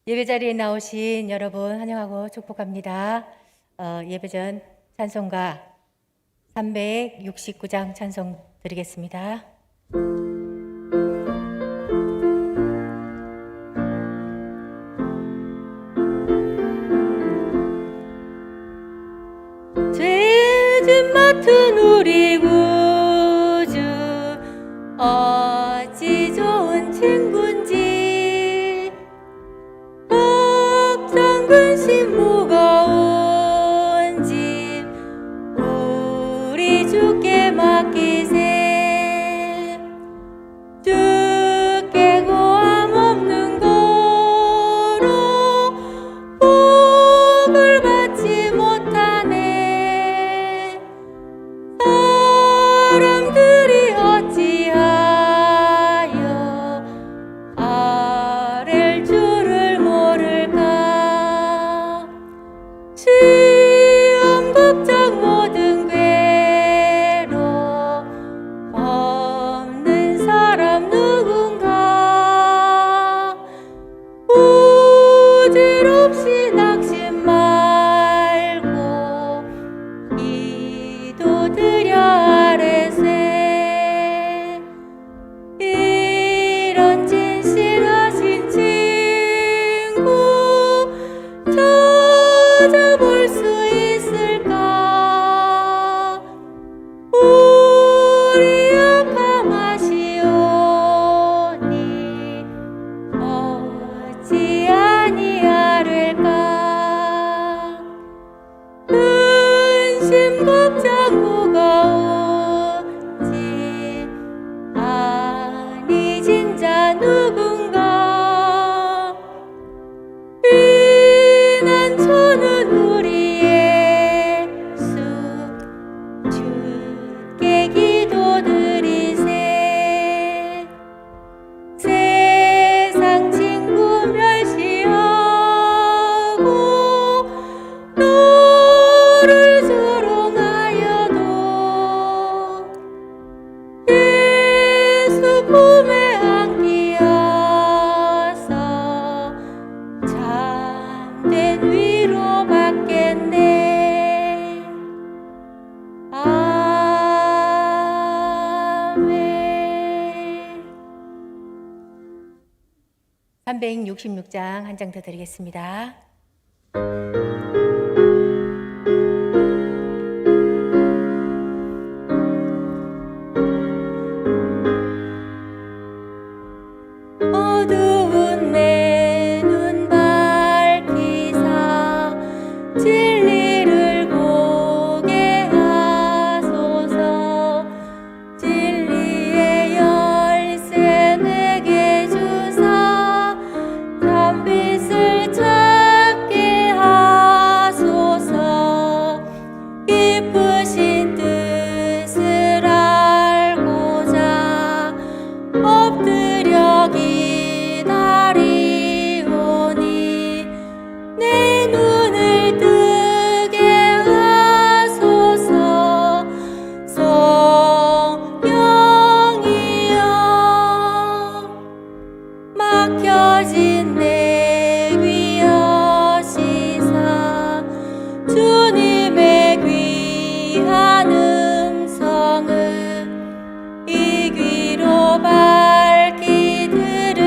예배 자리에 나오신 여러분 환영하고 축복합니다. 예배 전 찬송가 369장 찬송 드리겠습니다. 죄짐 맡은 우리 구주 어찌 좋은 친구인지 걱정 근심 무거운 짐 우리 주께 맡기세. 주께 고함 없는 거로 복을 받지 못하네. 사람들이 어찌하여 아랠 줄을 모를까. 시험 걱정 모든 괴로 없는 사람 누군가. 부질없이 낙심 말고 기도드려 아뢰세. 이런 진실하신 친구 찾아볼 수 있을까. 우리 약함하시오니 어찌 아니하릴까. 근심 걱정 무거운 짐 아니 진짜 누군가. 피난처는 우리 예수 주께 기도드리세. 세상 친구 멸시하고 너를 조롱하여도 예수 품에 안기어서 참된 위로 받겠네. 아멘. 366장 한 장 더 드리겠습니다. 어두운 내 눈 밝히사 진리를 보게 하소서. 진리의 열쇠 내게 주사 참빛을 찾게 하소서. 깊으신 뜻을 알고자 엎드려 기다리오니 내 눈을 뜨게 하소서. 성령이여 막혀진 내 귀 여시사 주님의 귀한 음성을 이 귀로 밝히 들으리로다.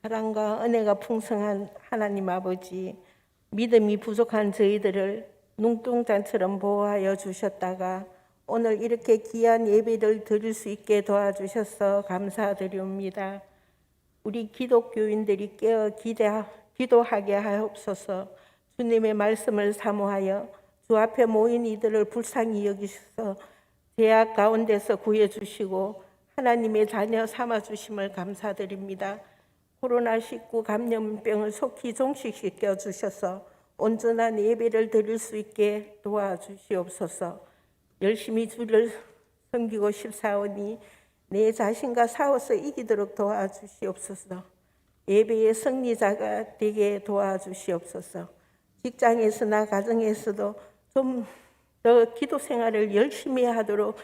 사랑과 은혜가 풍성한 하나님 아버지, 믿음이 부족한 저희들을 눈동자처럼 보호하여 주셨다가 오늘 이렇게 귀한 예배를 드릴 수 있게 도와주셔서 감사드립니다. 우리 기독교인들이 깨어 기도하게 하옵소서. 주님의 말씀을 사모하여 주 앞에 모인 이들을 불쌍히 여기셔서 죄악 가운데서 구해주시고 하나님의 자녀 삼아주심을 감사드립니다. 코로나19 감염병을 속히 종식시켜 주셔서 온전한 예배를 드릴 수 있게 도와주시옵소서. 열심히 주를 섬기고 싶사오니 내 자신과 싸워서 이기도록 도와주시옵소서. 예배의 승리자가 되게 도와주시옵소서. 직장에서나 가정에서도 좀 더 기도 생활을 열심히 하도록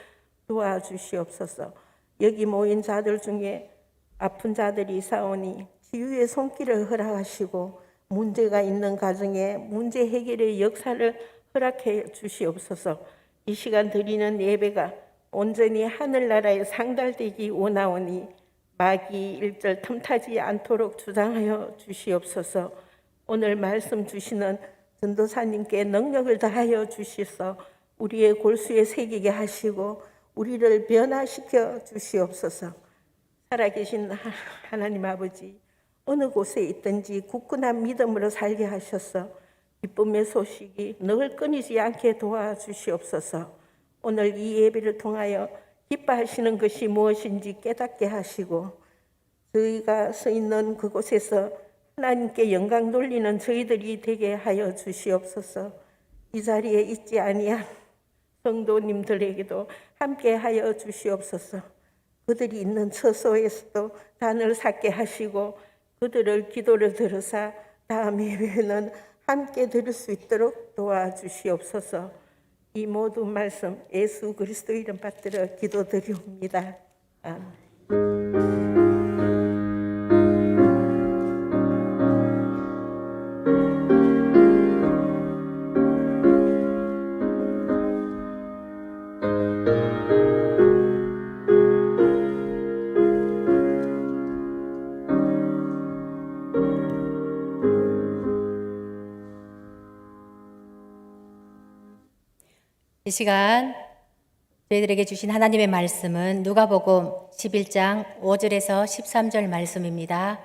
도와주시옵소서. 여기 모인 자들 중에 아픈 자들이 있사오니 치유의 손길을 허락하시고 문제가 있는 가정에 문제 해결의 역사를 허락해 주시옵소서. 이 시간 드리는 예배가 온전히 하늘나라에 상달되기 원하오니 마귀 일절 틈타지 않도록 주장하여 주시옵소서. 오늘 말씀 주시는 전도사님께 능력을 다하여 주시서 우리의 골수에 새기게 하시고 우리를 변화시켜 주시옵소서. 살아계신 하나님 아버지, 어느 곳에 있든지 굳건한 믿음으로 살게 하셔서 기쁨의 소식이 늘 끊이지 않게 도와주시옵소서. 오늘 이 예배를 통하여 기뻐하시는 것이 무엇인지 깨닫게 하시고 저희가 서 있는 그곳에서 하나님께 영광 돌리는 저희들이 되게 하여 주시옵소서. 이 자리에 있지 아니한 성도님들에게도 함께 하여 주시옵소서. 그들이 있는 처소에서도 단을 삭게 하시고 그들을 기도를 들으사 다음 예배는 함께 들을 수 있도록 도와주시옵소서. 이 모든 말씀 예수 그리스도 이름 받들어 기도드리옵니다. 아멘. 이 시간 저희들에게 주신 하나님의 말씀은 누가복음 11장 5절에서 13절 말씀입니다.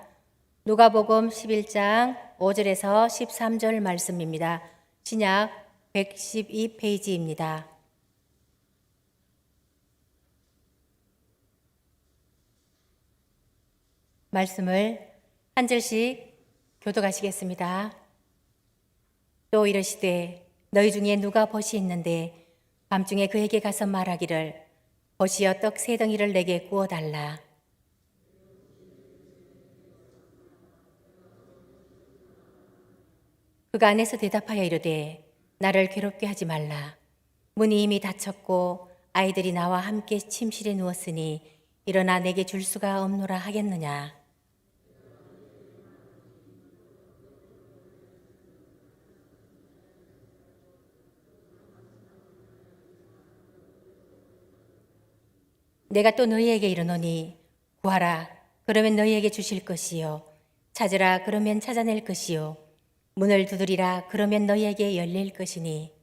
누가복음 11장 5절에서 13절 말씀입니다. 신약 112페이지입니다. 말씀을 한 절씩 교독하시겠습니다. 또 이르시되 너희 중에 누가 벗이 있는데 밤중에 그에게 가서 말하기를 벗이여 떡 세 덩이를 내게 구워달라. 그가 안에서 대답하여 이르되 나를 괴롭게 하지 말라. 문이 이미 닫혔고 아이들이 나와 함께 침실에 누웠으니 일어나 내게 줄 수가 없노라 하겠느냐. 내가 또 너희에게 이르노니 구하라 그러면 너희에게 주실 것이요 찾으라 그러면 찾아낼 것이요 문을 두드리라 그러면 너희에게 열릴 것이니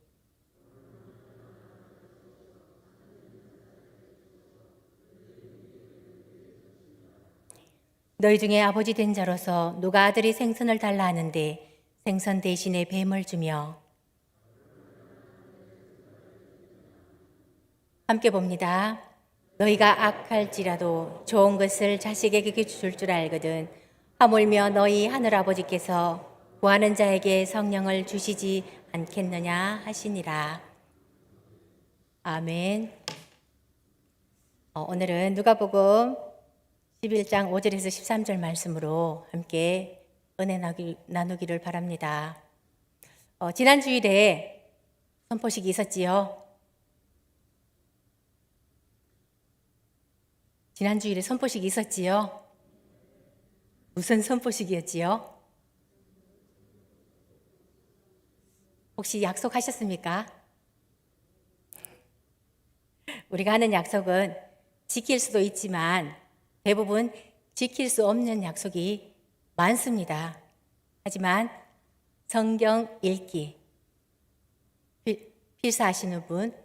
너희 중에 아버지 된 자로서 누가 아들이 생선을 달라 하는데 생선 대신에 뱀을 주며 함께 봅니다. 너희가 악할지라도 좋은 것을 자식에게 줄 줄 알거든 하물며 너희 하늘아버지께서 구하는 자에게 성령을 주시지 않겠느냐 하시니라. 아멘. 오늘은 누가복음 11장 5절에서 13절 말씀으로 함께 은혜 나누기를 바랍니다. 지난 주일에 선포식이 있었지요. 지난주일에 선포식이 있었지요? 무슨 선포식이었지요? 혹시 약속하셨습니까? 우리가 하는 약속은 지킬 수도 있지만 대부분 지킬 수 없는 약속이 많습니다. 하지만 성경 읽기 필사하시는 분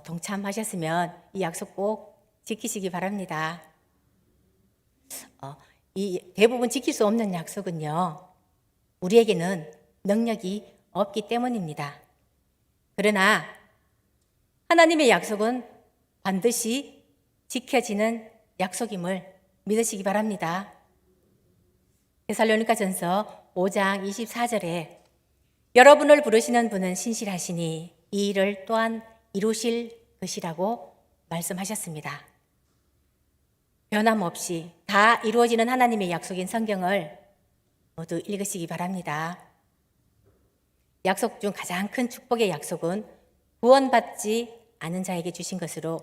동참하셨으면 이 약속 꼭 지키시기 바랍니다. 이 대부분 지킬 수 없는 약속은요, 우리에게는 능력이 없기 때문입니다. 그러나 하나님의 약속은 반드시 지켜지는 약속임을 믿으시기 바랍니다. 데살로니가전서 5장 24절에 여러분을 부르시는 분은 신실하시니 이 일을 또한 이루실 것이라고 말씀하셨습니다. 변함없이 다 이루어지는 하나님의 약속인 성경을 모두 읽으시기 바랍니다. 약속 중 가장 큰 축복의 약속은 구원받지 않은 자에게 주신 것으로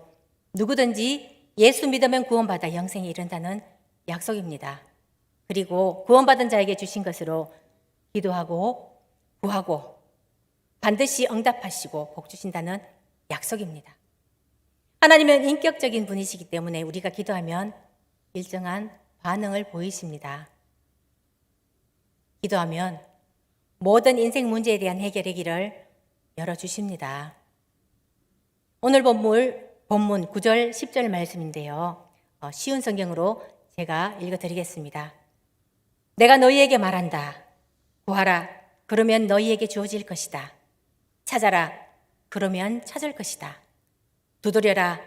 누구든지 예수 믿으면 구원받아 영생에 이른다는 약속입니다. 그리고 구원받은 자에게 주신 것으로 기도하고 구하고 반드시 응답하시고 복 주신다는 약속입니다. 하나님은 인격적인 분이시기 때문에 우리가 기도하면 일정한 반응을 보이십니다. 기도하면 모든 인생 문제에 대한 해결의 길을 열어주십니다. 오늘 본문 9절 10절 말씀인데요. 쉬운 성경으로 제가 읽어드리겠습니다. 내가 너희에게 말한다. 구하라. 그러면 너희에게 주어질 것이다. 찾아라. 그러면 찾을 것이다. 두드려라.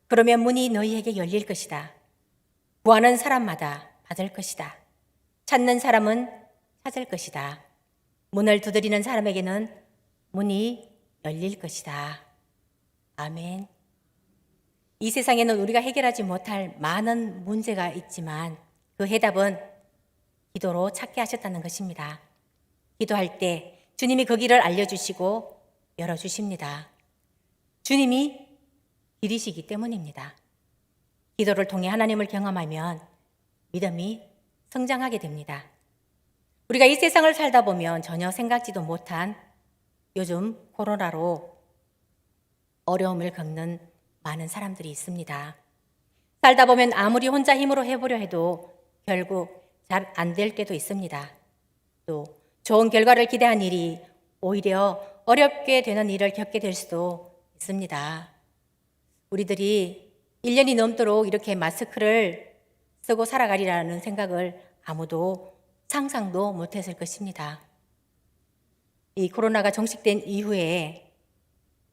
그러면 문이 너희에게 열릴 것이다. 구하는 사람마다 받을 것이다. 찾는 사람은 찾을 것이다. 문을 두드리는 사람에게는 문이 열릴 것이다. 아멘. 이 세상에는 우리가 해결하지 못할 많은 문제가 있지만 그 해답은 기도로 찾게 하셨다는 것입니다. 기도할 때 주님이 그 길을 알려주시고 열어주십니다. 주님이 길이시기 때문입니다. 기도를 통해 하나님을 경험하면 믿음이 성장하게 됩니다. 우리가 이 세상을 살다 보면 전혀 생각지도 못한 요즘 코로나로 어려움을 겪는 많은 사람들이 있습니다. 살다 보면 아무리 혼자 힘으로 해보려 해도 결국 잘 안 될 때도 있습니다. 또 좋은 결과를 기대한 일이 오히려 어렵게 되는 일을 겪게 될 수도 있습니다. 우리들이 1년이 넘도록 이렇게 마스크를 쓰고 살아가리라는 생각을 아무도 상상도 못했을 것입니다. 이 코로나가 종식된 이후에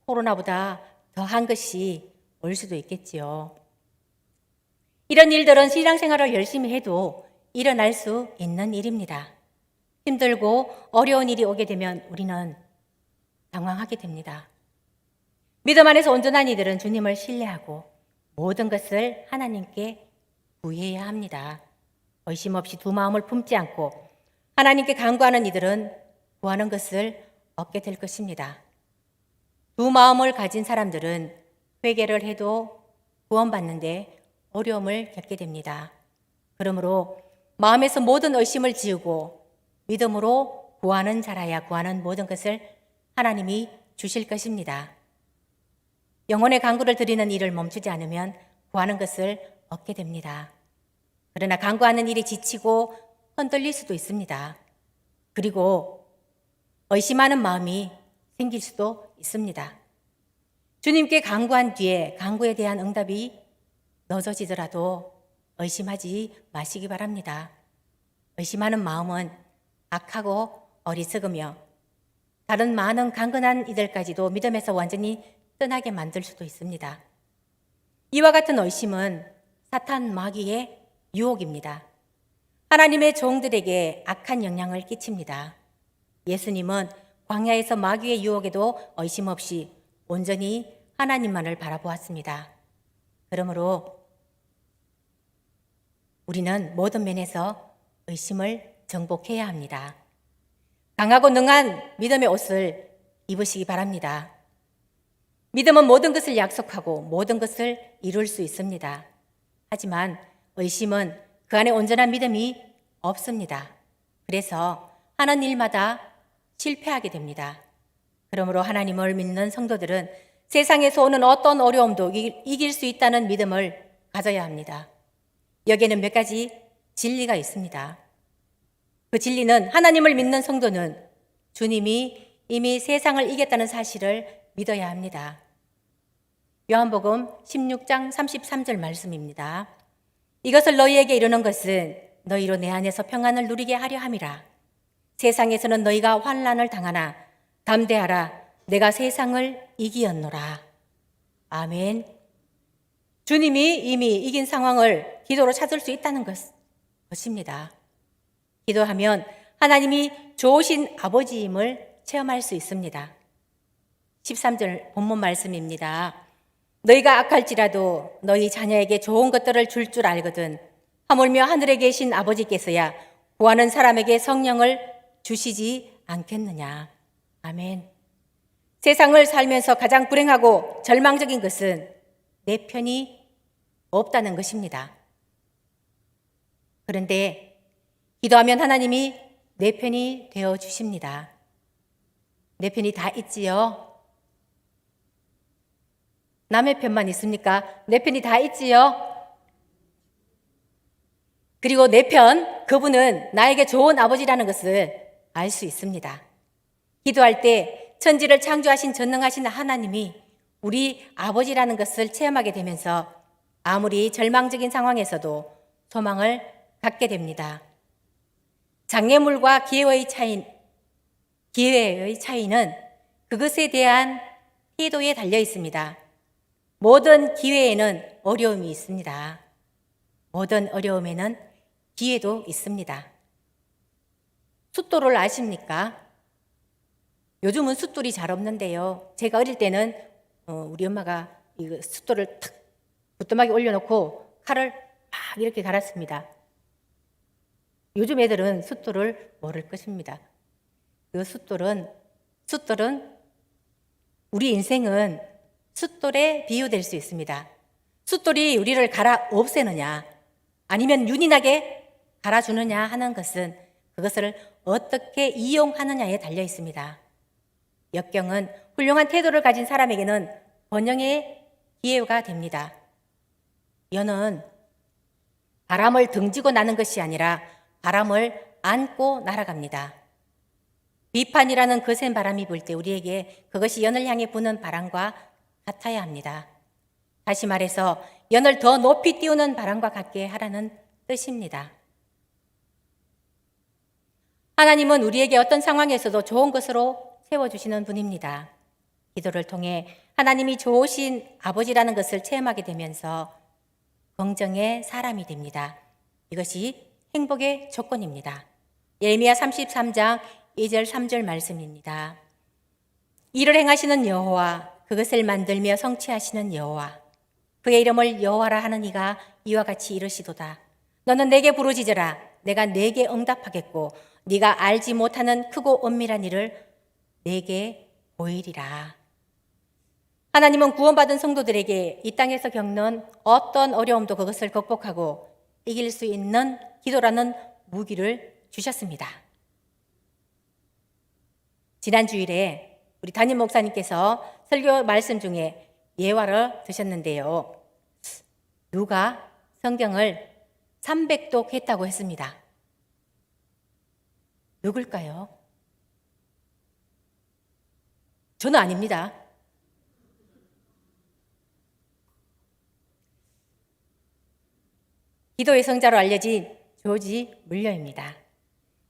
코로나보다 더한 것이 올 수도 있겠지요. 이런 일들은 신앙생활을 열심히 해도 일어날 수 있는 일입니다. 힘들고 어려운 일이 오게 되면 우리는 당황하게 됩니다. 믿음 안에서 온전한 이들은 주님을 신뢰하고 모든 것을 하나님께 구해야 합니다. 의심 없이 두 마음을 품지 않고 하나님께 간구하는 이들은 구하는 것을 얻게 될 것입니다. 두 마음을 가진 사람들은 회개를 해도 구원받는데 어려움을 겪게 됩니다. 그러므로 마음에서 모든 의심을 지우고 믿음으로 구하는 자라야 구하는 모든 것을 하나님이 주실 것입니다. 영혼의 간구를 드리는 일을 멈추지 않으면 구하는 것을 얻게 됩니다. 그러나 간구하는 일이 지치고 흔들릴 수도 있습니다. 그리고 의심하는 마음이 생길 수도 있습니다. 주님께 간구한 뒤에 간구에 대한 응답이 늦어지더라도 의심하지 마시기 바랍니다. 의심하는 마음은 악하고 어리석으며 다른 많은 강건한 이들까지도 믿음에서 완전히 떠나게 만들 수도 있습니다. 이와 같은 의심은 사탄 마귀의 유혹입니다. 하나님의 종들에게 악한 영향을 끼칩니다. 예수님은 광야에서 마귀의 유혹에도 의심 없이 온전히 하나님만을 바라보았습니다. 그러므로 우리는 모든 면에서 의심을 정복해야 합니다. 강하고 능한 믿음의 옷을 입으시기 바랍니다. 믿음은 모든 것을 약속하고 모든 것을 이룰 수 있습니다. 하지만 의심은 그 안에 온전한 믿음이 없습니다. 그래서 하는 일마다 실패하게 됩니다. 그러므로 하나님을 믿는 성도들은 세상에서 오는 어떤 어려움도 이길 수 있다는 믿음을 가져야 합니다. 여기에는 몇 가지 진리가 있습니다. 그 진리는 하나님을 믿는 성도는 주님이 이미 세상을 이겼다는 사실을 믿어야 합니다. 요한복음 16장 33절 말씀입니다. 이것을 너희에게 이르는 것은 너희로 내 안에서 평안을 누리게 하려 함이라. 세상에서는 너희가 환난을 당하나 담대하라. 내가 세상을 이기었노라. 아멘. 주님이 이미 이긴 상황을 기도로 찾을 수 있다는 것입니다. 기도하면 하나님이 좋으신 아버지임을 체험할 수 있습니다. 13절 본문 말씀입니다. 너희가 악할지라도 너희 자녀에게 좋은 것들을 줄 줄 알거든 하물며 하늘에 계신 아버지께서야 구하는 사람에게 성령을 주시지 않겠느냐. 아멘. 세상을 살면서 가장 불행하고 절망적인 것은 내 편이 없다는 것입니다. 그런데 기도하면 하나님이 내 편이 되어 주십니다. 내 편이 다 있지요? 남의 편만 있습니까? 내 편이 다 있지요? 그리고 내 편, 그분은 나에게 좋은 아버지라는 것을 알 수 있습니다. 기도할 때 천지를 창조하신 전능하신 하나님이 우리 아버지라는 것을 체험하게 되면서 아무리 절망적인 상황에서도 소망을 갖게 됩니다. 장애물과 기회의 차이는 그것에 대한 태도에 달려 있습니다. 모든 기회에는 어려움이 있습니다. 모든 어려움에는 기회도 있습니다. 숫돌을 아십니까? 요즘은 숫돌이 잘 없는데요. 제가 어릴 때는 우리 엄마가 이 숫돌을 탁 부뚜막에 올려놓고 칼을 막 이렇게 갈았습니다. 요즘 애들은 숫돌을 모를 것입니다. 그 숫돌은 우리 인생은 숫돌에 비유될 수 있습니다. 숫돌이 우리를 갈아 없애느냐 아니면 윤인하게 갈아주느냐 하는 것은 그것을 어떻게 이용하느냐에 달려 있습니다. 역경은 훌륭한 태도를 가진 사람에게는 번영의 기회가 됩니다. 연은 바람을 등지고 나는 것이 아니라 바람을 안고 날아갑니다. 비판이라는 거센 바람이 불 때 우리에게 그것이 연을 향해 부는 바람과 같아야 합니다. 다시 말해서 연을 더 높이 띄우는 바람과 같게 하라는 뜻입니다. 하나님은 우리에게 어떤 상황에서도 좋은 것으로 세워주시는 분입니다. 기도를 통해 하나님이 좋으신 아버지라는 것을 체험하게 되면서 긍정의 사람이 됩니다. 이것이 행복의 조건입니다. 예레미야 33장 2절 3절 말씀입니다. 이를 행하시는 여호와 그것을 만들며 성취하시는 여호와 그의 이름을 여호와라 하는 이가 이와 같이 이르시도다. 너는 내게 부르짖으라. 내가 내게 응답하겠고 네가 알지 못하는 크고 엄밀한 일을 내게 보이리라. 하나님은 구원받은 성도들에게 이 땅에서 겪는 어떤 어려움도 그것을 극복하고 이길 수 있는 기도라는 무기를 주셨습니다. 지난 주일에 우리 담임 목사님께서 설교 말씀 중에 예화를 드셨는데요. 누가 성경을 300독 했다고 했습니다. 누굴까요? 저는 아닙니다. 기도의 성자로 알려진 조지 물러입니다.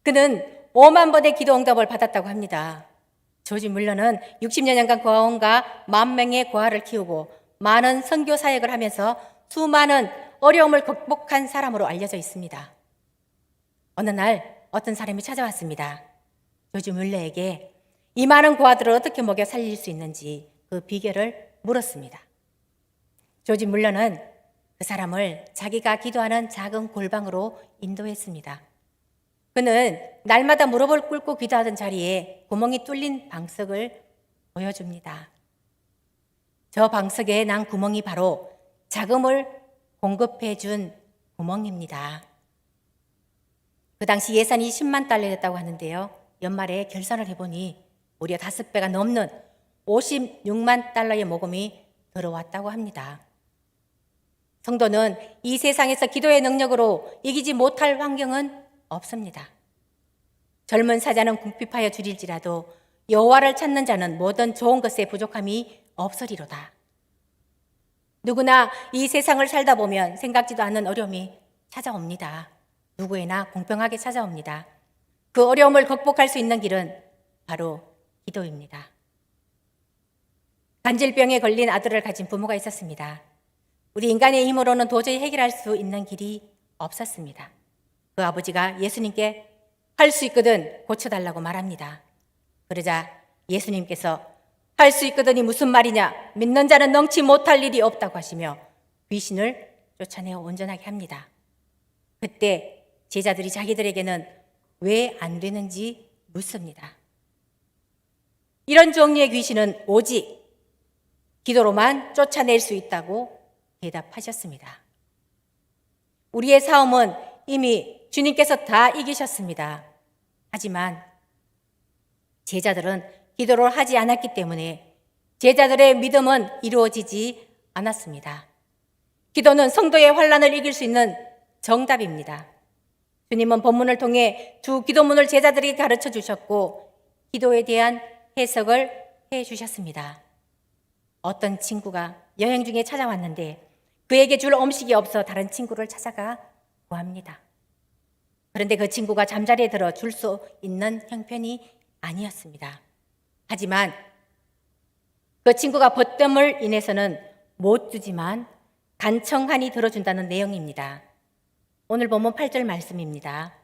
그는 5만 번의 기도 응답을 받았다고 합니다. 조지 물러는 60여년간 고아원과 10,000명의 고아를 키우고 많은 선교 사역을 하면서 수많은 어려움을 극복한 사람으로 알려져 있습니다. 어느 날 어떤 사람이 찾아왔습니다. 조지 물러에게 이 많은 고아들을 어떻게 먹여 살릴 수 있는지 그 비결을 물었습니다. 조지 물러는 그 사람을 자기가 기도하는 작은 골방으로 인도했습니다. 그는 날마다 무릎을 꿇고 기도하던 자리에 구멍이 뚫린 방석을 보여줍니다. 저 방석에 난 구멍이 바로 자금을 공급해 준 구멍입니다. 그 당시 예산이 10만 달러였다고 하는데요. 연말에 결산을 해보니 무려 5배가 넘는 56만 달러의 모금이 들어왔다고 합니다. 성도는 이 세상에서 기도의 능력으로 이기지 못할 환경은 없습니다. 젊은 사자는 궁핍하여 줄일지라도 여호와를 찾는 자는 모든 좋은 것에 부족함이 없으리로다. 누구나 이 세상을 살다 보면 생각지도 않는 어려움이 찾아옵니다. 누구에나 공평하게 찾아옵니다. 그 어려움을 극복할 수 있는 길은 바로 기도입니다. 간질병에 걸린 아들을 가진 부모가 있었습니다. 우리 인간의 힘으로는 도저히 해결할 수 있는 길이 없었습니다. 그 아버지가 예수님께 할 수 있거든 고쳐달라고 말합니다. 그러자 예수님께서 할 수 있거든이 무슨 말이냐? 믿는 자는 능치 못할 일이 없다고 하시며 귀신을 쫓아내어 온전하게 합니다. 그때 제자들이 자기들에게는 왜 안 되는지 묻습니다. 이런 종류의 귀신은 오직 기도로만 쫓아낼 수 있다고 대답하셨습니다. 우리의 싸움은 이미 주님께서 다 이기셨습니다. 하지만 제자들은 기도를 하지 않았기 때문에 제자들의 믿음은 이루어지지 않았습니다. 기도는 성도의 환난을 이길 수 있는 정답입니다. 주님은 본문을 통해 두 기도문을 제자들에게 가르쳐 주셨고 기도에 대한 해석을 해 주셨습니다. 어떤 친구가 여행 중에 찾아왔는데 그에게 줄 음식이 없어 다른 친구를 찾아가 구합니다. 그런데 그 친구가 잠자리에 들어 줄 수 있는 형편이 아니었습니다. 하지만 그 친구가 벗됨을 인해서는 못 주지만 간청하니 들어준다는 내용입니다. 오늘 본문 8절 말씀입니다.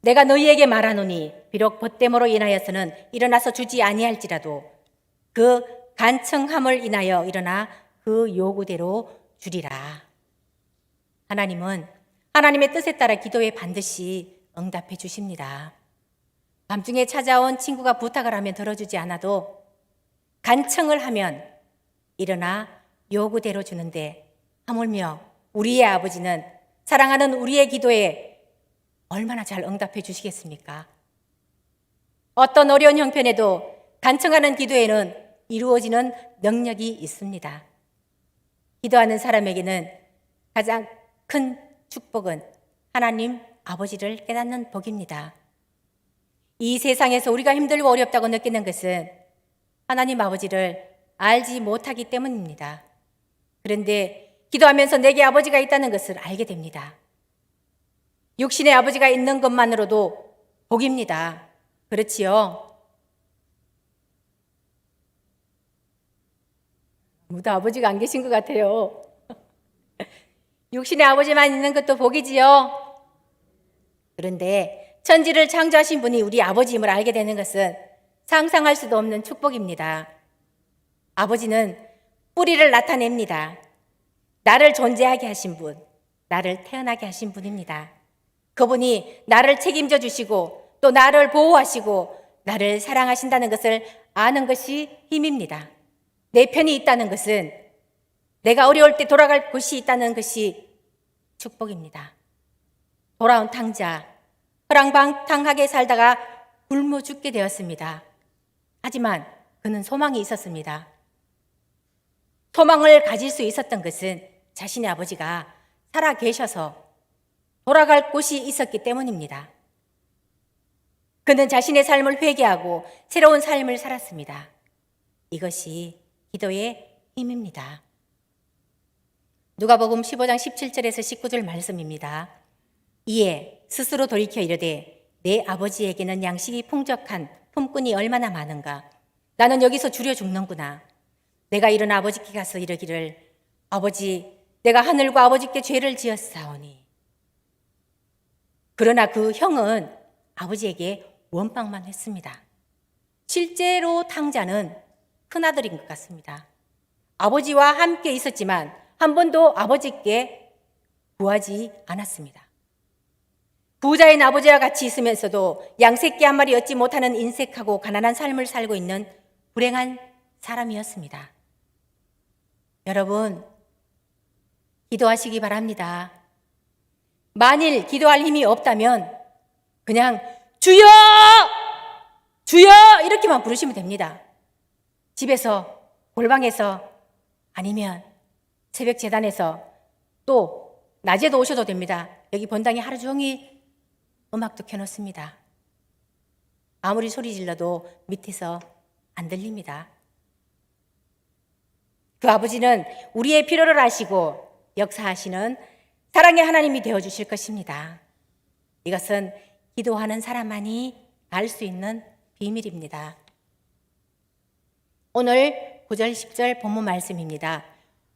내가 너희에게 말하노니 비록 벗됨으로 인하여서는 일어나서 주지 아니할지라도 그 간청함을 인하여 일어나 그 요구대로 주리라. 하나님은 하나님의 뜻에 따라 기도에 반드시 응답해 주십니다. 밤중에 찾아온 친구가 부탁을 하면 들어주지 않아도 간청을 하면 일어나 요구대로 주는데 하물며 우리의 아버지는 사랑하는 우리의 기도에 얼마나 잘 응답해 주시겠습니까? 어떤 어려운 형편에도 간청하는 기도에는 이루어지는 능력이 있습니다. 기도하는 사람에게는 가장 큰 축복은 하나님 아버지를 깨닫는 복입니다. 이 세상에서 우리가 힘들고 어렵다고 느끼는 것은 하나님 아버지를 알지 못하기 때문입니다. 그런데 기도하면서 내게 아버지가 있다는 것을 알게 됩니다. 육신의 아버지가 있는 것만으로도 복입니다. 그렇지요? 아무도 아버지가 안 계신 것 같아요. 육신의 아버지만 있는 것도 복이지요. 그런데 천지를 창조하신 분이 우리 아버지임을 알게 되는 것은 상상할 수도 없는 축복입니다. 아버지는 뿌리를 나타냅니다. 나를 존재하게 하신 분, 나를 태어나게 하신 분입니다. 그분이 나를 책임져 주시고 또 나를 보호하시고 나를 사랑하신다는 것을 아는 것이 힘입니다. 내 편이 있다는 것은 내가 어려울 때 돌아갈 곳이 있다는 것이 축복입니다. 돌아온 탕자, 허랑방탕하게 살다가 굶어 죽게 되었습니다. 하지만 그는 소망이 있었습니다. 소망을 가질 수 있었던 것은 자신의 아버지가 살아 계셔서 돌아갈 곳이 있었기 때문입니다. 그는 자신의 삶을 회개하고 새로운 삶을 살았습니다. 이것이 기도의 힘입니다. 누가복음 15장 17절에서 19절 말씀입니다. 이에 스스로 돌이켜 이르되 내 아버지에게는 양식이 풍족한 품꾼이 얼마나 많은가. 나는 여기서 줄여 죽는구나. 내가 일어나 아버지께 가서 이르기를 아버지 내가 하늘과 아버지께 죄를 지었사오니. 그러나 그 형은 아버지에게 원망만 했습니다. 실제로 탕자는 큰아들인 것 같습니다. 아버지와 함께 있었지만 한 번도 아버지께 구하지 않았습니다. 부자인 아버지와 같이 있으면서도 양새끼 한 마리 얻지 못하는 인색하고 가난한 삶을 살고 있는 불행한 사람이었습니다. 여러분, 기도하시기 바랍니다. 만일 기도할 힘이 없다면 그냥 주여! 주여! 이렇게만 부르시면 됩니다. 집에서, 골방에서, 아니면 새벽 재단에서 또 낮에도 오셔도 됩니다. 여기 본당에 하루 종일 음악도 켜놓습니다. 아무리 소리 질러도 밑에서 안 들립니다. 그 아버지는 우리의 필요를 아시고 역사하시는 사랑의 하나님이 되어주실 것입니다. 이것은 기도하는 사람만이 알 수 있는 비밀입니다. 오늘 9절 10절 본문 말씀입니다.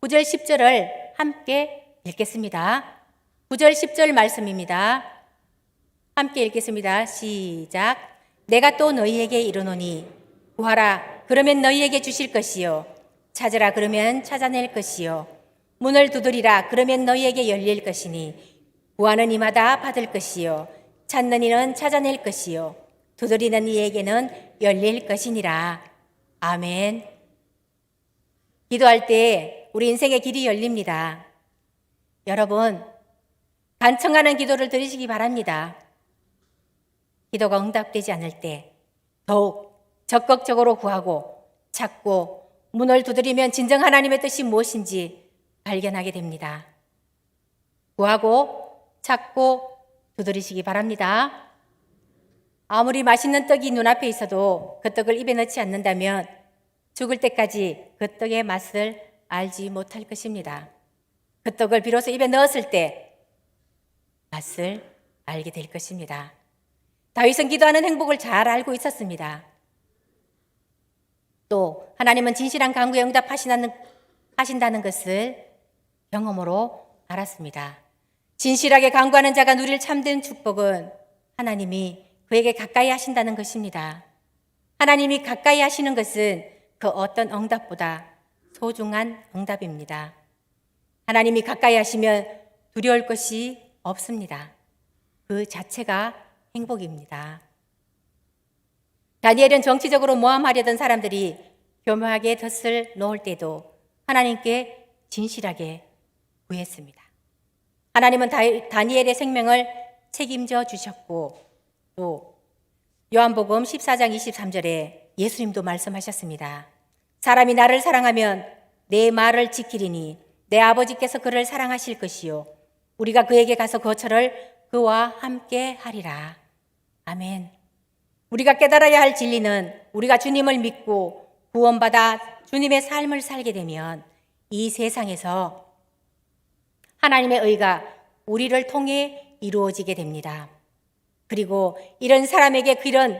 9절 10절을 함께 읽겠습니다. 9절 10절 말씀입니다. 함께 읽겠습니다. 시작. 내가 또 너희에게 이르노니 구하라 그러면 너희에게 주실 것이요 찾으라 그러면 찾아낼 것이요 문을 두드리라 그러면 너희에게 열릴 것이니 구하는 이마다 받을 것이요 찾는 이는 찾아낼 것이요 두드리는 이에게는 열릴 것이니라. 아멘. 기도할 때 우리 인생의 길이 열립니다. 여러분, 간청하는 기도를 드리시기 바랍니다. 기도가 응답되지 않을 때 더욱 적극적으로 구하고 찾고 문을 두드리면 진정 하나님의 뜻이 무엇인지 발견하게 됩니다. 구하고 찾고 두드리시기 바랍니다. 아무리 맛있는 떡이 눈앞에 있어도 그 떡을 입에 넣지 않는다면 죽을 때까지 그 떡의 맛을 알지 못할 것입니다. 그 떡을 비로소 입에 넣었을 때 맛을 알게 될 것입니다. 다윗은 기도하는 행복을 잘 알고 있었습니다. 또 하나님은 진실한 간구에 응답하신다는 것을 경험으로 알았습니다. 진실하게 간구하는 자가 누릴 참된 축복은 하나님이 그에게 가까이 하신다는 것입니다. 하나님이 가까이 하시는 것은 그 어떤 응답보다 소중한 응답입니다. 하나님이 가까이 하시면 두려울 것이 없습니다. 그 자체가 행복입니다. 다니엘은 정치적으로 모함하려던 사람들이 교묘하게 덫을 놓을 때도 하나님께 진실하게 구했습니다. 하나님은 다니엘의 생명을 책임져 주셨고 또 요한복음 14장 23절에 예수님도 말씀하셨습니다. 사람이 나를 사랑하면 내 말을 지키리니 내 아버지께서 그를 사랑하실 것이요 우리가 그에게 가서 거처를 그와 함께 하리라. 아멘. 우리가 깨달아야 할 진리는 우리가 주님을 믿고 구원받아 주님의 삶을 살게 되면 이 세상에서 하나님의 의가 우리를 통해 이루어지게 됩니다. 그리고 이런 사람에게 길은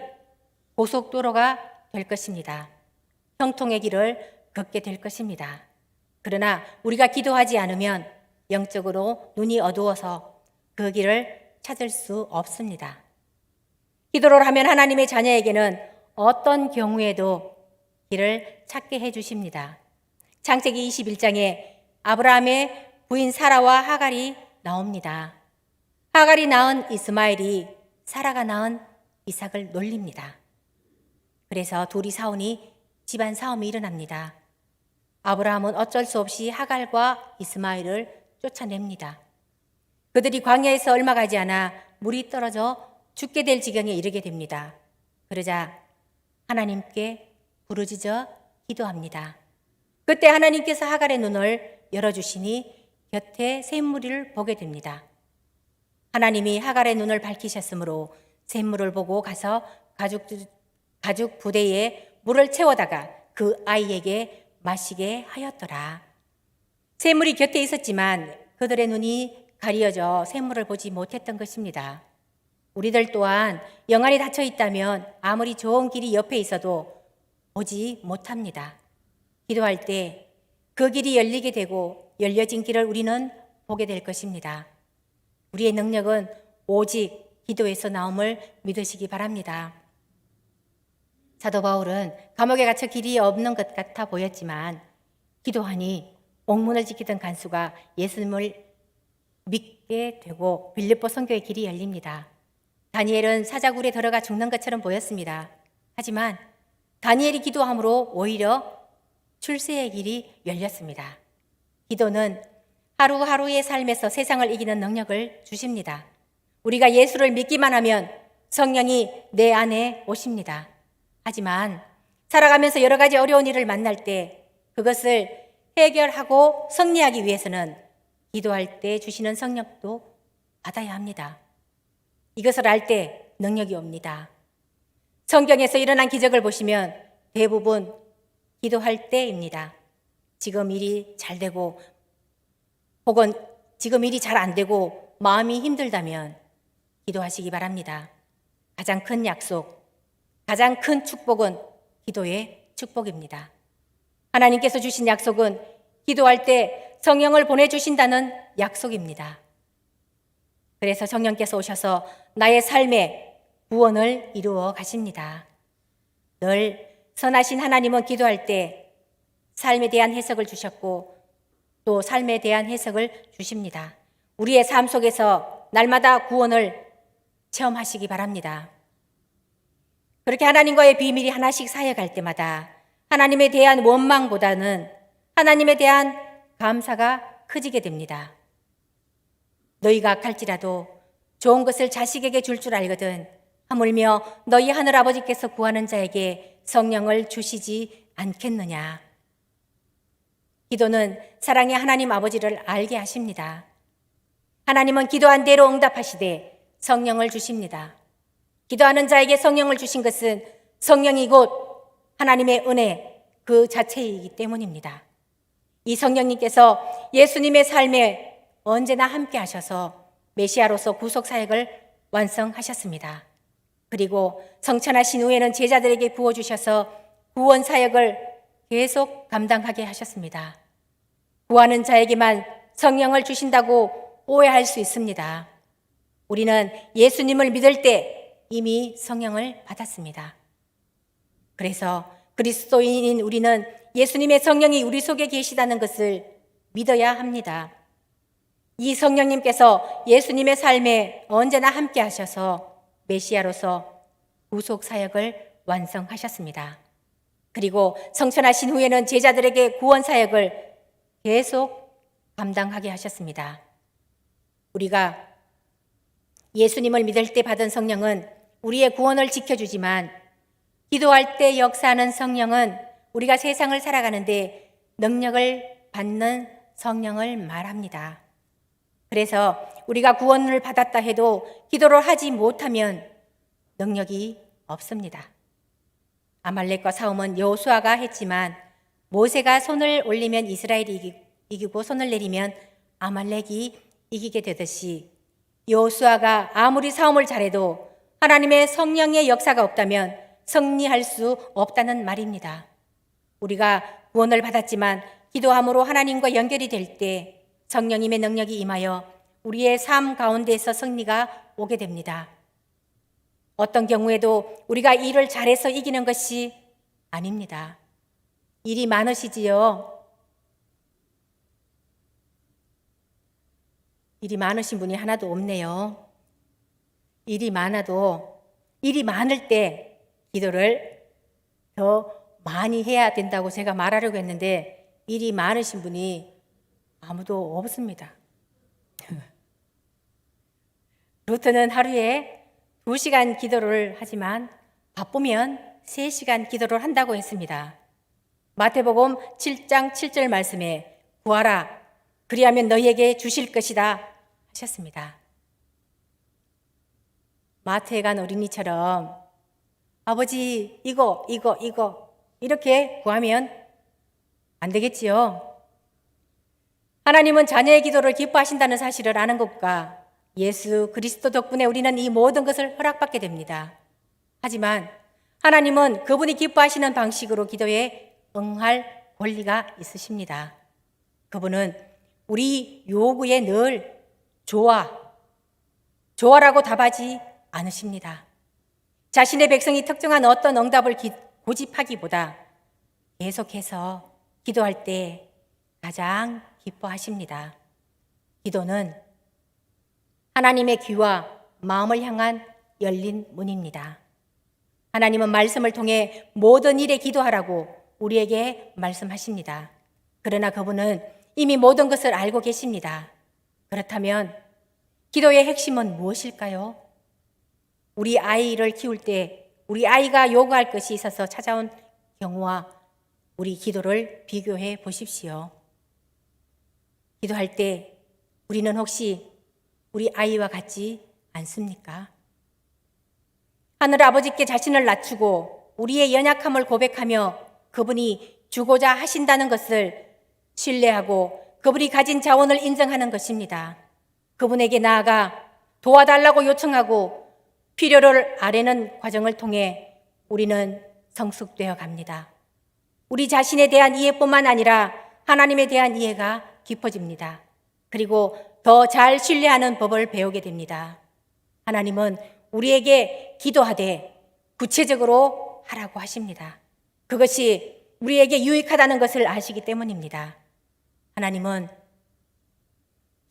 고속도로가 될 것입니다. 형통의 길을 걷게 될 것입니다. 그러나 우리가 기도하지 않으면 영적으로 눈이 어두워서 그 길을 찾을 수 없습니다. 기도를 하면 하나님의 자녀에게는 어떤 경우에도 길을 찾게 해주십니다. 창세기 21장에 아브라함의 부인 사라와 하갈이 나옵니다. 하갈이 낳은 이스마엘이 사라가 낳은 이삭을 놀립니다. 그래서 둘이 싸우니 집안 싸움이 일어납니다. 아브라함은 어쩔 수 없이 하갈과 이스마엘을 쫓아냅니다. 그들이 광야에서 얼마 가지 않아 물이 떨어져 죽게 될 지경에 이르게 됩니다. 그러자 하나님께 부르짖어 기도합니다. 그때 하나님께서 하갈의 눈을 열어주시니 곁에 샘물을 보게 됩니다. 하나님이 하갈의 눈을 밝히셨으므로 샘물을 보고 가서 가죽 부대에 물을 채워다가 그 아이에게 마시게 하였더라. 샘물이 곁에 있었지만 그들의 눈이 가리어져 샘물을 보지 못했던 것입니다. 우리들 또한 영안이 닫혀 있다면 아무리 좋은 길이 옆에 있어도 보지 못합니다. 기도할 때 그 길이 열리게 되고 열려진 길을 우리는 보게 될 것입니다. 우리의 능력은 오직 기도에서 나옴을 믿으시기 바랍니다. 사도 바울은 감옥에 갇혀 길이 없는 것 같아 보였지만 기도하니 옥문을 지키던 간수가 예수님을 믿게 되고 빌립보 선교의 길이 열립니다. 다니엘은 사자굴에 들어가 죽는 것처럼 보였습니다. 하지만 다니엘이 기도함으로 오히려 출세의 길이 열렸습니다. 기도는 하루하루의 삶에서 세상을 이기는 능력을 주십니다. 우리가 예수를 믿기만 하면 성령이 내 안에 오십니다. 하지만 살아가면서 여러 가지 어려운 일을 만날 때 그것을 해결하고 승리하기 위해서는 기도할 때 주시는 성령도 받아야 합니다. 이것을 알 때 능력이 옵니다. 성경에서 일어난 기적을 보시면 대부분 기도할 때입니다. 지금 일이 잘 되고 혹은 지금 일이 잘 안 되고 마음이 힘들다면 기도하시기 바랍니다. 가장 큰 약속, 가장 큰 축복은 기도의 축복입니다. 하나님께서 주신 약속은 기도할 때 성령을 보내주신다는 약속입니다. 그래서 성령께서 오셔서 나의 삶에 구원을 이루어 가십니다. 늘 선하신 하나님은 기도할 때 삶에 대한 해석을 주셨고 또 삶에 대한 해석을 주십니다. 우리의 삶 속에서 날마다 구원을 체험하시기 바랍니다. 그렇게 하나님과의 비밀이 하나씩 쌓여갈 때마다 하나님에 대한 원망보다는 하나님에 대한 감사가 커지게 됩니다. 너희가 갈지라도 좋은 것을 자식에게 줄 줄 알거든 하물며 너희 하늘아버지께서 구하는 자에게 성령을 주시지 않겠느냐. 기도는 사랑의 하나님 아버지를 알게 하십니다. 하나님은 기도한 대로 응답하시되 성령을 주십니다. 기도하는 자에게 성령을 주신 것은 성령이 곧 하나님의 은혜 그 자체이기 때문입니다. 이 성령님께서 예수님의 삶에 언제나 함께 하셔서 메시아로서 구속 사역을 완성하셨습니다. 그리고 성천하신 후에는 제자들에게 부어주셔서 구원 사역을 계속 감당하게 하셨습니다. 구하는 자에게만 성령을 주신다고 오해할 수 있습니다. 우리는 예수님을 믿을 때 이미 성령을 받았습니다. 그래서 그리스도인인 우리는 예수님의 성령이 우리 속에 계시다는 것을 믿어야 합니다. 이 성령님께서 예수님의 삶에 언제나 함께 하셔서 메시아로서 구속 사역을 완성하셨습니다. 그리고 성천하신 후에는 제자들에게 구원 사역을 계속 감당하게 하셨습니다. 우리가 예수님을 믿을 때 받은 성령은 우리의 구원을 지켜주지만 기도할 때 역사하는 성령은 우리가 세상을 살아가는데 능력을 받는 성령을 말합니다. 그래서 우리가 구원을 받았다 해도 기도를 하지 못하면 능력이 없습니다. 아말렉과 싸움은 여호수아가 했지만 모세가 손을 올리면 이스라엘이 이기고 손을 내리면 아말렉이 이기게 되듯이 여호수아가 아무리 싸움을 잘해도 하나님의 성령의 역사가 없다면 승리할 수 없다는 말입니다. 우리가 구원을 받았지만 기도함으로 하나님과 연결이 될 때 성령님의 능력이 임하여 우리의 삶 가운데서 승리가 오게 됩니다. 어떤 경우에도 우리가 일을 잘해서 이기는 것이 아닙니다. 일이 많으시지요? 일이 많으신 분이 하나도 없네요. 일이 많아도 일이 많을 때 기도를 더 많이 해야 된다고 제가 말하려고 했는데 일이 많으신 분이 아무도 없습니다. 루트는 하루에 2시간 기도를 하지만 바쁘면 3시간 기도를 한다고 했습니다. 마태복음 7장 7절 말씀에 구하라 그리하면 너희에게 주실 것이다 하셨습니다. 마트에 간 어린이처럼 아버지 이거 이렇게 구하면 안 되겠지요. 하나님은 자녀의 기도를 기뻐하신다는 사실을 아는 것과 예수 그리스도 덕분에 우리는 이 모든 것을 허락받게 됩니다. 하지만 하나님은 그분이 기뻐하시는 방식으로 기도에 응할 권리가 있으십니다. 그분은 우리 요구에 늘 좋아라고 답하지 않으십니다. 자신의 백성이 특정한 어떤 응답을 고집하기보다 계속해서 기도할 때 가장 기뻐하십니다. 기도는 하나님의 귀와 마음을 향한 열린 문입니다. 하나님은 말씀을 통해 모든 일에 기도하라고 우리에게 말씀하십니다. 그러나 그분은 이미 모든 것을 알고 계십니다. 그렇다면 기도의 핵심은 무엇일까요? 우리 아이를 키울 때 우리 아이가 요구할 것이 있어서 찾아온 경우와 우리 기도를 비교해 보십시오. 기도할 때 우리는 혹시 우리 아이와 같지 않습니까? 하늘 아버지께 자신을 낮추고 우리의 연약함을 고백하며 그분이 주고자 하신다는 것을 신뢰하고 그분이 가진 자원을 인정하는 것입니다. 그분에게 나아가 도와달라고 요청하고 필요를 아뢰는 과정을 통해 우리는 성숙되어 갑니다. 우리 자신에 대한 이해뿐만 아니라 하나님에 대한 이해가 깊어집니다. 그리고 더 잘 신뢰하는 법을 배우게 됩니다. 하나님은 우리에게 기도하되 구체적으로 하라고 하십니다. 그것이 우리에게 유익하다는 것을 아시기 때문입니다. 하나님은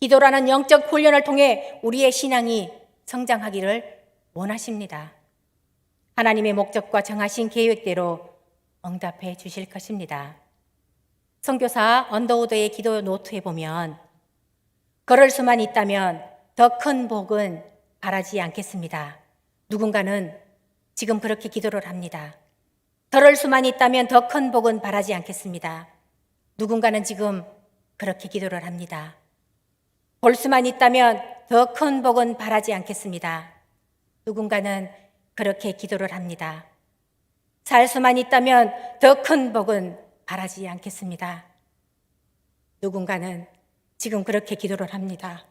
기도라는 영적 훈련을 통해 우리의 신앙이 성장하기를 원하십니다. 하나님의 목적과 정하신 계획대로 응답해 주실 것입니다. 선교사 언더우드의 기도 노트에 보면 걸을 수만 있다면 더 큰 복은 바라지 않겠습니다. 누군가는 지금 그렇게 기도를 합니다. 걸을 수만 있다면 더 큰 복은 바라지 않겠습니다. 누군가는 지금 그렇게 기도를 합니다. 볼 수만 있다면 더 큰 복은 바라지 않겠습니다. 누군가는 그렇게 기도를 합니다. 살 수만 있다면 더 큰 복은 바라지 않겠습니다. 누군가는 지금 그렇게 기도를 합니다.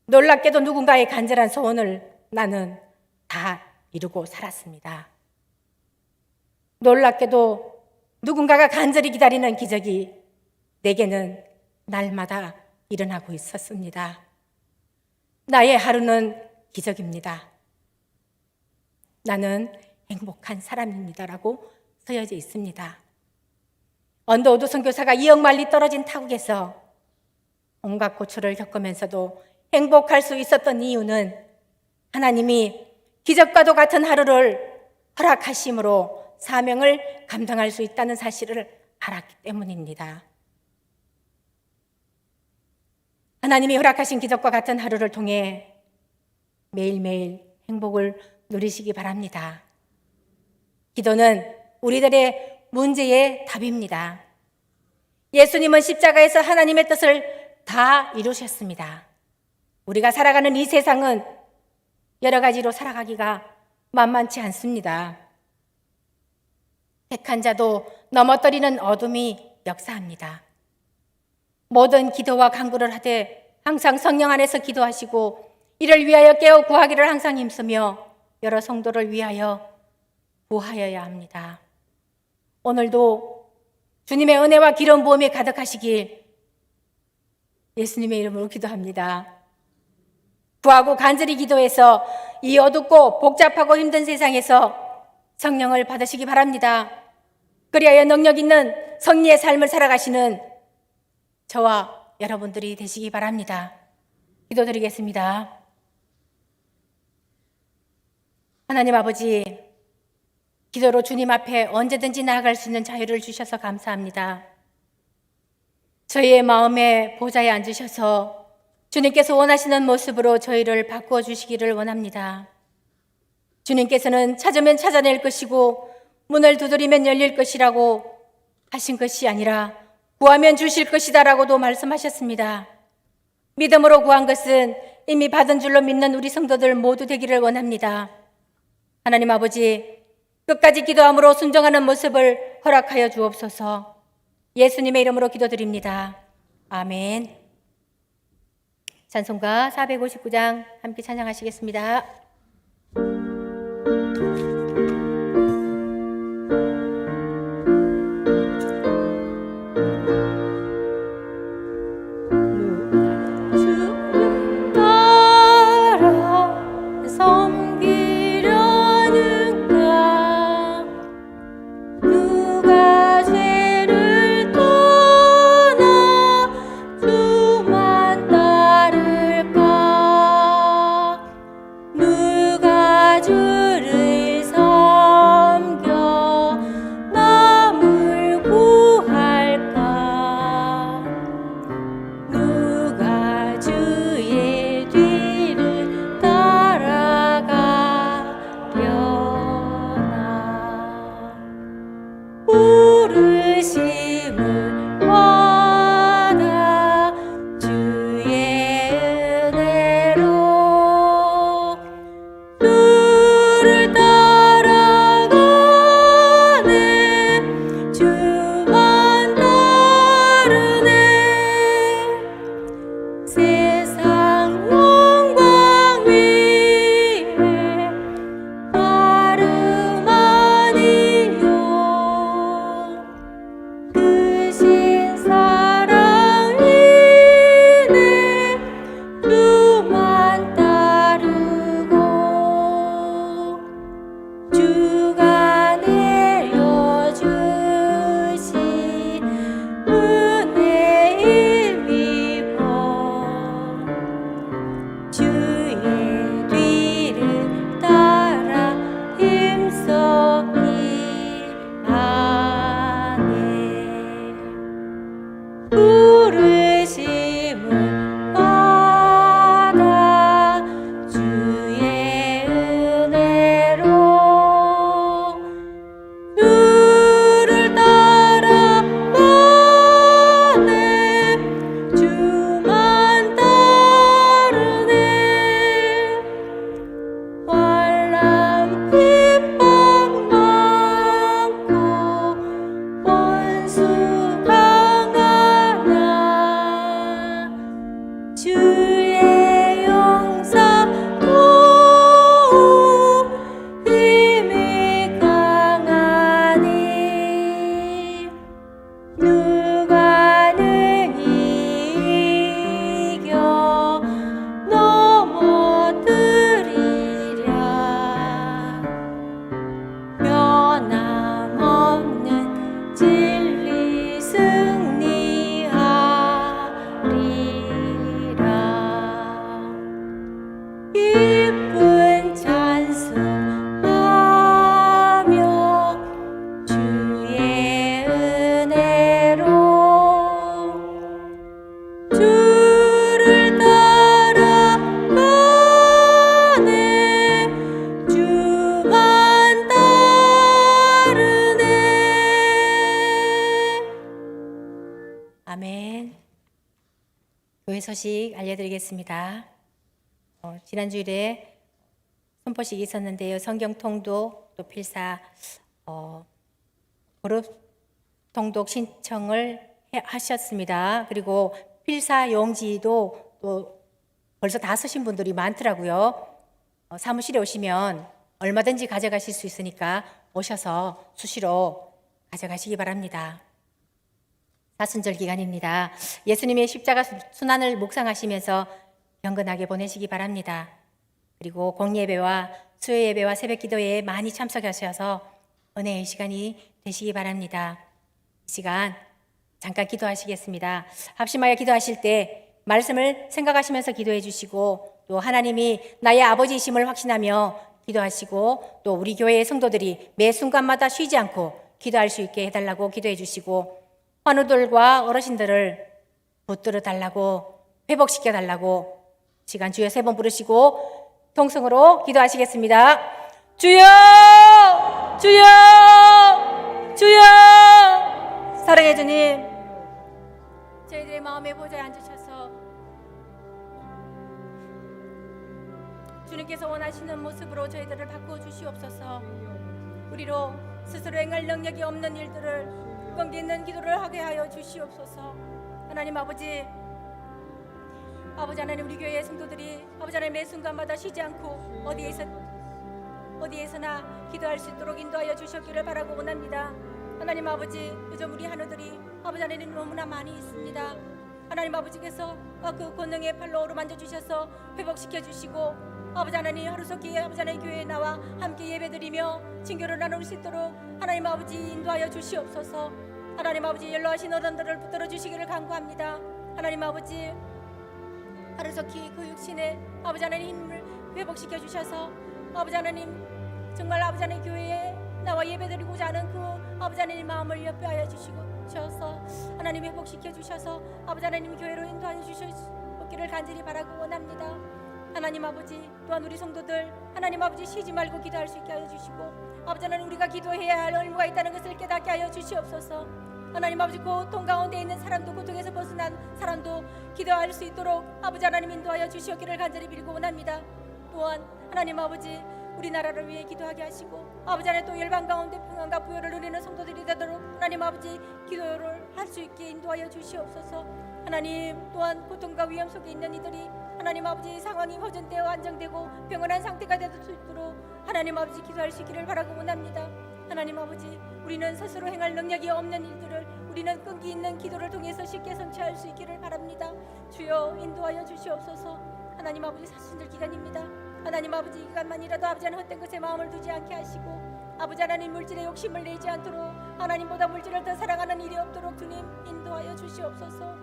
놀랍게도 누군가의 간절한 소원을 나는 다 이루고 살았습니다. 놀랍게도 누군가가 간절히 기다리는 기적이 내게는 날마다 일어나고 있었습니다. 나의 하루는 기적입니다. 나는 행복한 사람입니다라고 쓰여져 있습니다. 언더우드 선교사가 2억 마일리 떨어진 타국에서 온갖 고초를 겪으면서도 행복할 수 있었던 이유는 하나님이 기적과도 같은 하루를 허락하심으로 사명을 감당할 수 있다는 사실을 알았기 때문입니다. 하나님이 허락하신 기적과 같은 하루를 통해 매일매일 행복을 누리시기 바랍니다. 기도는 우리들의 문제의 답입니다. 예수님은 십자가에서 하나님의 뜻을 다 이루셨습니다. 우리가 살아가는 이 세상은 여러 가지로 살아가기가 만만치 않습니다. 택한 자도 넘어뜨리는 어둠이 역사합니다. 모든 기도와 간구를 하되 항상 성령 안에서 기도하시고 이를 위하여 깨어 구하기를 항상 힘쓰며 여러 성도를 위하여 구하여야 합니다. 오늘도 주님의 은혜와 기름 부음이 가득하시길 예수님의 이름으로 기도합니다. 구하고 간절히 기도해서 이 어둡고 복잡하고 힘든 세상에서 성령을 받으시기 바랍니다. 그리하여 능력 있는 성리의 삶을 살아가시는 저와 여러분들이 되시기 바랍니다. 기도드리겠습니다. 하나님 아버지, 기도로 주님 앞에 언제든지 나아갈 수 있는 자유를 주셔서 감사합니다. 저희의 마음에 보좌에 앉으셔서 주님께서 원하시는 모습으로 저희를 바꾸어 주시기를 원합니다. 주님께서는 찾으면 찾아낼 것이고 문을 두드리면 열릴 것이라고 하신 것이 아니라 구하면 주실 것이다라고도 말씀하셨습니다. 믿음으로 구한 것은 이미 받은 줄로 믿는 우리 성도들 모두 되기를 원합니다. 하나님 아버지, 끝까지 기도함으로 순종하는 모습을 허락하여 주옵소서. 예수님의 이름으로 기도드립니다. 아멘. 찬송가 459장 함께 찬양하시겠습니다. 누가 주를 따라가네 주만 따르네 세상 영광 위에 다름 아니요 크신 사랑이네 주만 따르고 주가 내려주신 은혜 힘입어 주의 뒤를 따라 힘써 일하네 부르심을 받아 주의 은혜로 주를 따라가네 주만 따르네 환난 핍박 많고 원수 당하나 주의 용서도 힘이 강하니 누가 능히 이겨 넘어뜨리랴 변함없는 진리 승리하리라 기쁜 찬송하며 주의 은혜로 주를 따라가네 주만 따르네 아멘. 교회 소식 알려드리겠습니다. 지난주일에 선포식이 있었는데요. 성경 통독 또 필사 그룹 통독 신청을 하셨습니다. 그리고 필사 용지도 또 벌써 다 쓰신 분들이 많더라고요. 사무실에 오시면 얼마든지 가져가실 수 있으니까 오셔서 수시로 가져가시기 바랍니다. 사순절 기간입니다. 예수님의 십자가 순환을 묵상하시면서 경건하게 보내시기 바랍니다. 그리고 공예배와 수요예배와 새벽기도에 많이 참석하셔서 은혜의 시간이 되시기 바랍니다. 이 시간 잠깐 기도하시겠습니다. 합심하여 기도하실 때 말씀을 생각하시면서 기도해 주시고 또 하나님이 나의 아버지이심을 확신하며 기도하시고 또 우리 교회의 성도들이 매 순간마다 쉬지 않고 기도할 수 있게 해달라고 기도해 주시고 환우들과 어르신들을 붙들어 달라고 회복시켜 달라고 시간 주여 3번 부르시고 통성으로 기도하시겠습니다. 주여 주여 주여 사랑해 주님 저희들의 마음의 보좌에 앉으셔서 주님께서 원하시는 모습으로 저희들을 바꾸어 주시옵소서. 우리로 스스로 행할 능력이 없는 일들을 끈기 있는 기도를 하게 하여 주시옵소서. 하나님 아버지 하나님 우리 교회의 성도들이 아버지 하나님 매 순간마다 쉬지 않고 어디에서나 기도할 수 있도록 인도하여 주셨기를 바라고 원합니다. 하나님 아버지 요즘 우리 하나들이 아버지 하나님 너무나 많이 있습니다. 하나님 아버지께서 그 권능의 팔로 어루만져 주셔서 회복시켜 주시고 아버지 하나님 하루속히 아버지 하나님 교회에 나와 함께 예배드리며 친교를 나눌 수 있도록 하나님 아버지 인도하여 주시옵소서. 하나님 아버지 연로하신 어른들을 붙들어 주시기를 간구합니다. 하나님 아버지 하루속히 그 육신에 아버지 하나님 힘을 회복시켜 주셔서 아버지 하나님 정말 아버지 하나님 교회에 나와 예배드리고자 하는 그 아버지 하나님 마음을 옆에하여 주셔서 하나님 회복시켜 주셔서 아버지 하나님 교회로 인도하여 주시기를 간절히 바라고 원합니다. 하나님 아버지 또한 우리 성도들 하나님 아버지 쉬지 말고 기도할 수 있게 하여 주시고 아버지 하나님 우리가 기도해야 할 의무가 있다는 것을 깨닫게 하여 주시옵소서. 하나님 아버지 고통 가운데 있는 사람도 고통에서 벗어난 사람도 기도할 수 있도록 아버지 하나님 인도하여 주시옵기를 간절히 빌고 원합니다. 또한 하나님 아버지 우리나라를 위해 기도하게 하시고 아버지 안에 또 열방 가운데 평안과 부요를 누리는 성도들이 되도록 하나님 아버지 기도를 할 수 있게 인도하여 주시옵소서. 하나님 또한 고통과 위험 속에 있는 이들이 하나님 아버지 상황이 호전되어 안정되고 평온한 상태가 될 수 있도록 하나님 아버지 기도할 수 있기를 바라고 원합니다. 하나님 아버지 우리는 스스로 행할 능력이 없는 일들을 우리는 끈기 있는 기도를 통해서 쉽게 성취할 수 있기를 바랍니다. 주여 인도하여 주시옵소서. 하나님 아버지 사순절 기간입니다. 하나님 아버지 이 기간만이라도 아버지 하나님 헛된 것에 마음을 두지 않게 하시고 아버지 하나님 물질에 욕심을 내지 않도록 하나님보다 물질을 더 사랑하는 일이 없도록 주님 인도하여 주시옵소서.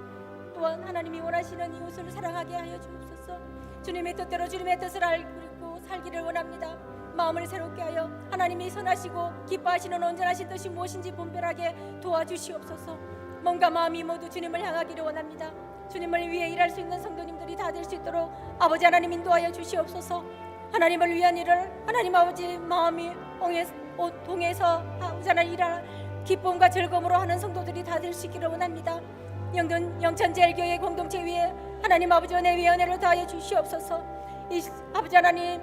또한 하나님이 원하시는 이웃을 사랑하게 하여 주옵소서. 주님의 뜻대로 주님의 뜻을 알고 살기를 원합니다. 마음을 새롭게 하여 하나님이 선하시고 기뻐하시는 온전하신 뜻이 무엇인지 분별하게 도와주시옵소서. 몸과 마음이 모두 주님을 향하기를 원합니다. 주님을 위해 일할 수 있는 성도님들이 다 될 수 있도록 아버지 하나님 인도하여 주시옵소서. 하나님을 위한 일을 하나님 아버지 마음이 통해서 아버지 하나님 일할 기쁨과 즐거움으로 하는 성도들이 다 될 수 있기를 원합니다. 영천제일교회 공동체 위에 하나님 아버지 은혜의 은혜를 더하여 주시옵소서. 이 아버지 하나님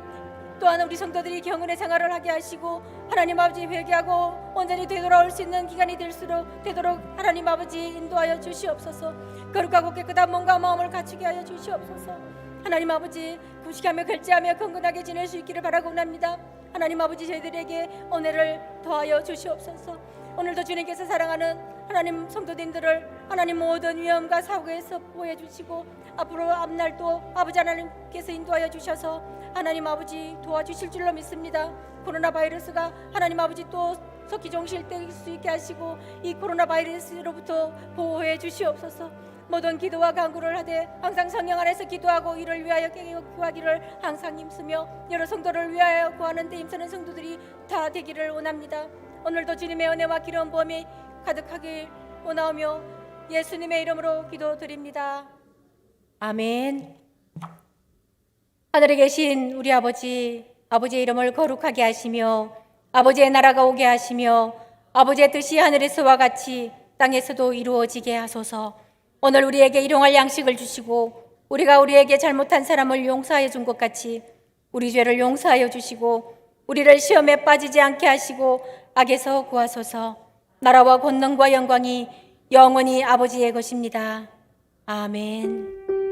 또한 우리 성도들이 경은의 생활을 하게 하시고 하나님 아버지 회개하고 온전히 되돌아올 수 있는 기간이 되도록 하나님 아버지 인도하여 주시옵소서. 거룩하고 깨끗한 몸과 마음을 갖추게 하여 주시옵소서. 하나님 아버지 금식하며 결제하며 건강하게 지낼 수 있기를 바라고 원합니다. 하나님 아버지 저희들에게 은혜를 더하여 주시옵소서. 오늘도 주님께서 사랑하는 하나님 성도님들을 하나님 모든 위험과 사고에서 보호해 주시고 앞으로 앞날도 아버지 하나님께서 인도하여 주셔서 하나님 아버지 도와주실 줄로 믿습니다. 코로나 바이러스가 하나님 아버지 또 속히 종실될 수 있게 하시고 이 코로나 바이러스로부터 보호해 주시옵소서. 모든 기도와 간구를 하되 항상 성령 안에서 기도하고 이를 위하여 구하기를 항상 힘쓰며 여러 성도를 위하여 구하는 데 힘쓰는 성도들이 다 되기를 원합니다. 오늘도 주님의 은혜와 기름 부음이 가득하길 원하오며 예수님의 이름으로 기도드립니다. 아멘. 하늘에 계신 우리 아버지, 아버지의 이름을 거룩하게 하시며 아버지의 나라가 오게 하시며 아버지의 뜻이 하늘에서와 같이 땅에서도 이루어지게 하소서. 오늘 우리에게 일용할 양식을 주시고 우리가 우리에게 잘못한 사람을 용서하여 준 것 같이 우리 죄를 용서하여 주시고 우리를 시험에 빠지지 않게 하시고 악에서 구하소서. 나라와 권능과 영광이 영원히 아버지의 것입니다. 아멘.